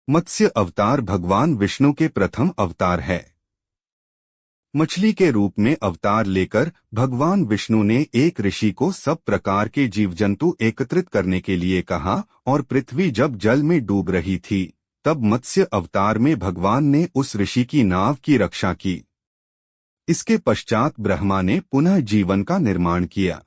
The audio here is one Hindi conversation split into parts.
मत्स्य अवतार भगवान विष्णु के प्रथम अवतार है। मछली के रूप में अवतार लेकर भगवान विष्णु ने एक ऋषि को सब प्रकार के जीव जंतु एकत्रित करने के लिए कहा और पृथ्वी जब जल में डूब रही थी तब मत्स्य अवतार में भगवान ने उस ऋषि की नाव की रक्षा की। इसके पश्चात ब्रह्मा ने पुनः जीवन का निर्माण किया।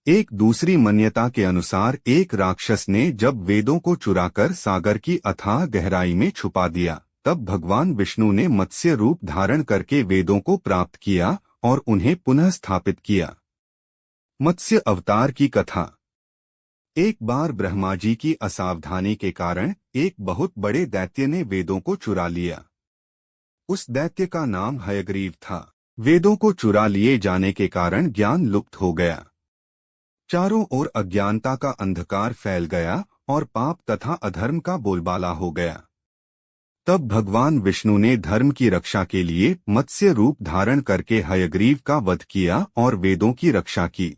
एक दूसरी मान्यता के अनुसार एक राक्षस ने जब वेदों को चुराकर सागर की अथाह गहराई में छुपा दिया तब भगवान विष्णु ने मत्स्य रूप धारण करके वेदों को प्राप्त किया और उन्हें पुनः स्थापित किया। मत्स्य अवतार की कथा। एक बार ब्रह्मा जी की असावधानी के कारण एक बहुत बड़े दैत्य ने वेदों को चुरा लिया। उस दैत्य का नाम हयग्रीव था। वेदों को चुरा लिए जाने के कारण ज्ञान लुप्त हो गया। चारों ओर अज्ञानता का अंधकार फैल गया और पाप तथा अधर्म का बोलबाला हो गया। तब भगवान विष्णु ने धर्म की रक्षा के लिए मत्स्य रूप धारण करके हयग्रीव का वध किया और वेदों की रक्षा की।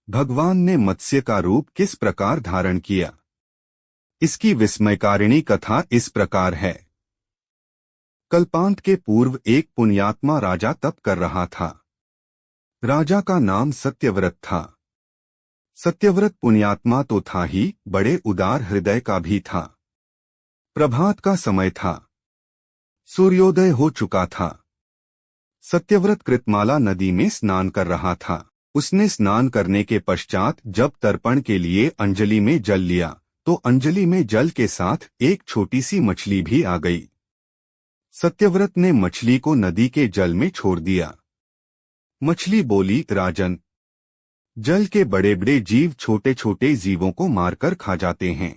भगवान ने मत्स्य का रूप किस प्रकार धारण किया, इसकी विस्मयकारिणी कथा इस प्रकार है। कल्पांत के पूर्व एक पुण्यात्मा राजा तप कर रहा था। राजा का नाम सत्यव्रत था। सत्यव्रत पुण्यात्मा तो था ही, बड़े उदार हृदय का भी था। प्रभात का समय था। सूर्योदय हो चुका था। सत्यव्रत कृतमाला नदी में स्नान कर रहा था। उसने स्नान करने के पश्चात जब तर्पण के लिए अंजलि में जल लिया तो अंजलि में जल के साथ एक छोटी सी मछली भी आ गई। सत्यव्रत ने मछली को नदी के जल में छोड़ दिया। मछली बोली, राजन, जल के बड़े बड़े जीव छोटे छोटे जीवों को मारकर खा जाते हैं।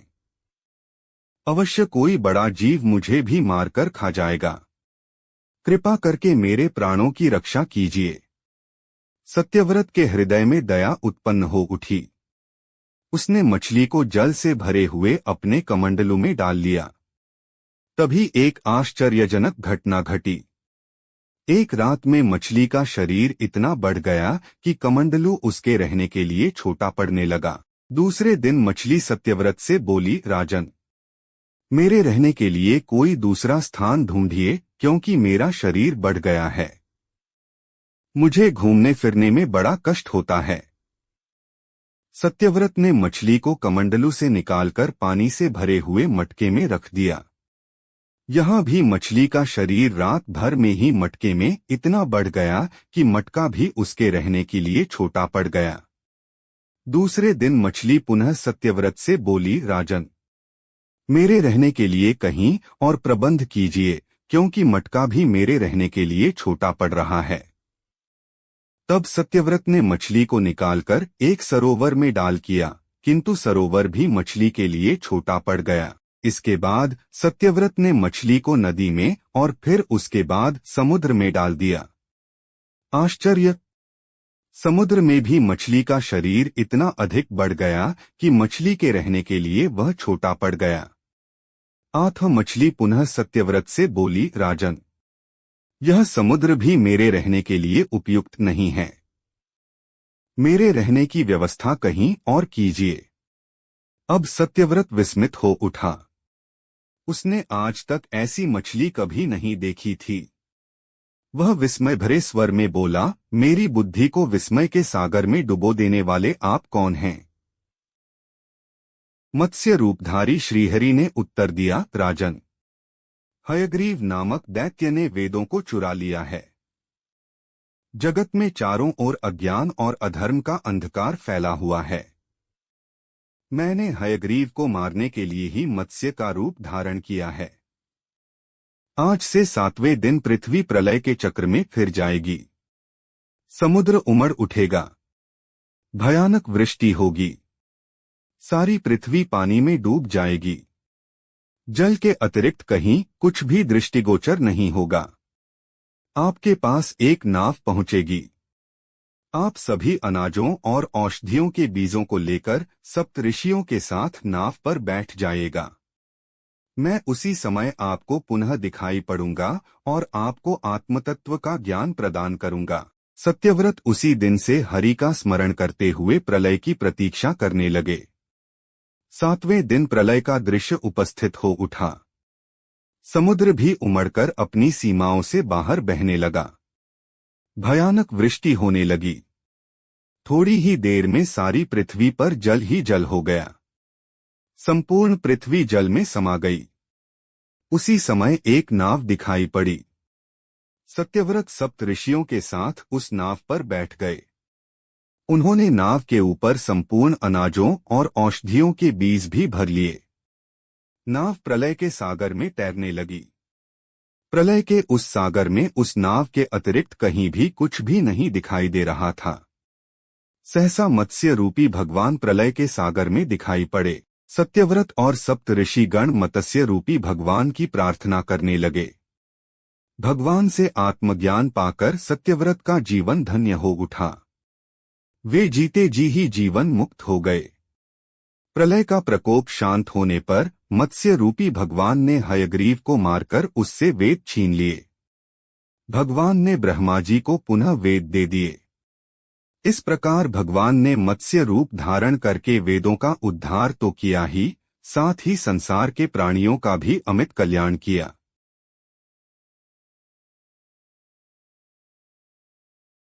अवश्य कोई बड़ा जीव मुझे भी मारकर खा जाएगा। कृपा करके मेरे प्राणों की रक्षा कीजिए। सत्यव्रत के हृदय में दया उत्पन्न हो उठी। उसने मछली को जल से भरे हुए अपने कमंडलू में डाल लिया। तभी एक आश्चर्यजनक घटना घटी। एक रात में मछली का शरीर इतना बढ़ गया कि कमंडलू उसके रहने के लिए छोटा पड़ने लगा। दूसरे दिन मछली सत्यव्रत से बोली, राजन, मेरे रहने के लिए कोई दूसरा स्थान ढूंढिए क्योंकि मेरा शरीर बढ़ गया है। मुझे घूमने फिरने में बड़ा कष्ट होता है। सत्यव्रत ने मछली को कमंडलू से निकालकर पानी से भरे हुए मटके में रख दिया। यहाँ भी मछली का शरीर रात भर में ही मटके में इतना बढ़ गया कि मटका भी उसके रहने के लिए छोटा पड़ गया। दूसरे दिन मछली पुनः सत्यव्रत से बोली, राजन, मेरे रहने के लिए कहीं और प्रबंध कीजिए क्योंकि मटका भी मेरे रहने के लिए छोटा पड़ रहा है। तब सत्यव्रत ने मछली को निकालकर एक सरोवर में डाल किया, किंतु सरोवर भी मछली के लिए छोटा पड़ गया। इसके बाद सत्यव्रत ने मछली को नदी में और फिर उसके बाद समुद्र में डाल दिया। आश्चर्य! समुद्र में भी मछली का शरीर इतना अधिक बढ़ गया कि मछली के रहने के लिए वह छोटा पड़ गया। आठ मछली पुनः सत्यव्रत से बोली, राजन, यह समुद्र भी मेरे रहने के लिए उपयुक्त नहीं है। मेरे रहने की व्यवस्था कहीं और कीजिए। अब सत्यव्रत विस्मित हो उठा। उसने आज तक ऐसी मछली कभी नहीं देखी थी। वह विस्मय भरे स्वर में बोला, मेरी बुद्धि को विस्मय के सागर में डुबो देने वाले आप कौन हैं? मत्स्य रूपधारी श्रीहरि ने उत्तर दिया, राजन, हयग्रीव नामक दैत्य ने वेदों को चुरा लिया है। जगत में चारों ओर अज्ञान और अधर्म का अंधकार फैला हुआ है। मैंने हयग्रीव को मारने के लिए ही मत्स्य का रूप धारण किया है। आज से 7वें दिन पृथ्वी प्रलय के चक्र में फिर जाएगी। समुद्र उमड़ उठेगा। भयानक वृष्टि होगी। सारी पृथ्वी पानी में डूब जाएगी। जल के अतिरिक्त कहीं कुछ भी दृष्टिगोचर नहीं होगा। आपके पास एक नाव पहुंचेगी। आप सभी अनाजों और औषधियों के बीजों को लेकर सप्तऋषियों के साथ नाव पर बैठ जाइएगा। मैं उसी समय आपको पुनः दिखाई पड़ूंगा और आपको आत्मतत्व का ज्ञान प्रदान करूंगा। सत्यव्रत उसी दिन से हरि का स्मरण करते हुए प्रलय की प्रतीक्षा करने लगे। सातवें दिन प्रलय का दृश्य उपस्थित हो उठा। समुद्र भी उमड़कर अपनी सीमाओं से बाहर बहने लगा। भयानक वृष्टि होने लगी। थोड़ी ही देर में सारी पृथ्वी पर जल ही जल हो गया। संपूर्ण पृथ्वी जल में समा गई। उसी समय एक नाव दिखाई पड़ी। सत्यव्रत सप्त ऋषियों के साथ उस नाव पर बैठ गए। उन्होंने नाव के ऊपर संपूर्ण अनाजों और औषधियों के बीज भी भर लिए। नाव प्रलय के सागर में तैरने लगी। प्रलय के उस सागर में उस नाव के अतिरिक्त कहीं भी कुछ भी नहीं दिखाई दे रहा था। सहसा मत्स्य रूपी भगवान प्रलय के सागर में दिखाई पड़े। सत्यव्रत और सप्त ऋषिगण मत्स्य रूपी भगवान की प्रार्थना करने लगे। भगवान से आत्मज्ञान पाकर सत्यव्रत का जीवन धन्य हो उठा। वे जीते जी ही जीवन मुक्त हो गए। प्रलय का प्रकोप शांत होने पर मत्स्य रूपी भगवान ने हयग्रीव को मारकर उससे वेद छीन लिए। भगवान ने ब्रह्मा जी को पुनः वेद दे दिए। इस प्रकार भगवान ने मत्स्य रूप धारण करके वेदों का उद्धार तो किया ही, साथ ही संसार के प्राणियों का भी अमित कल्याण किया।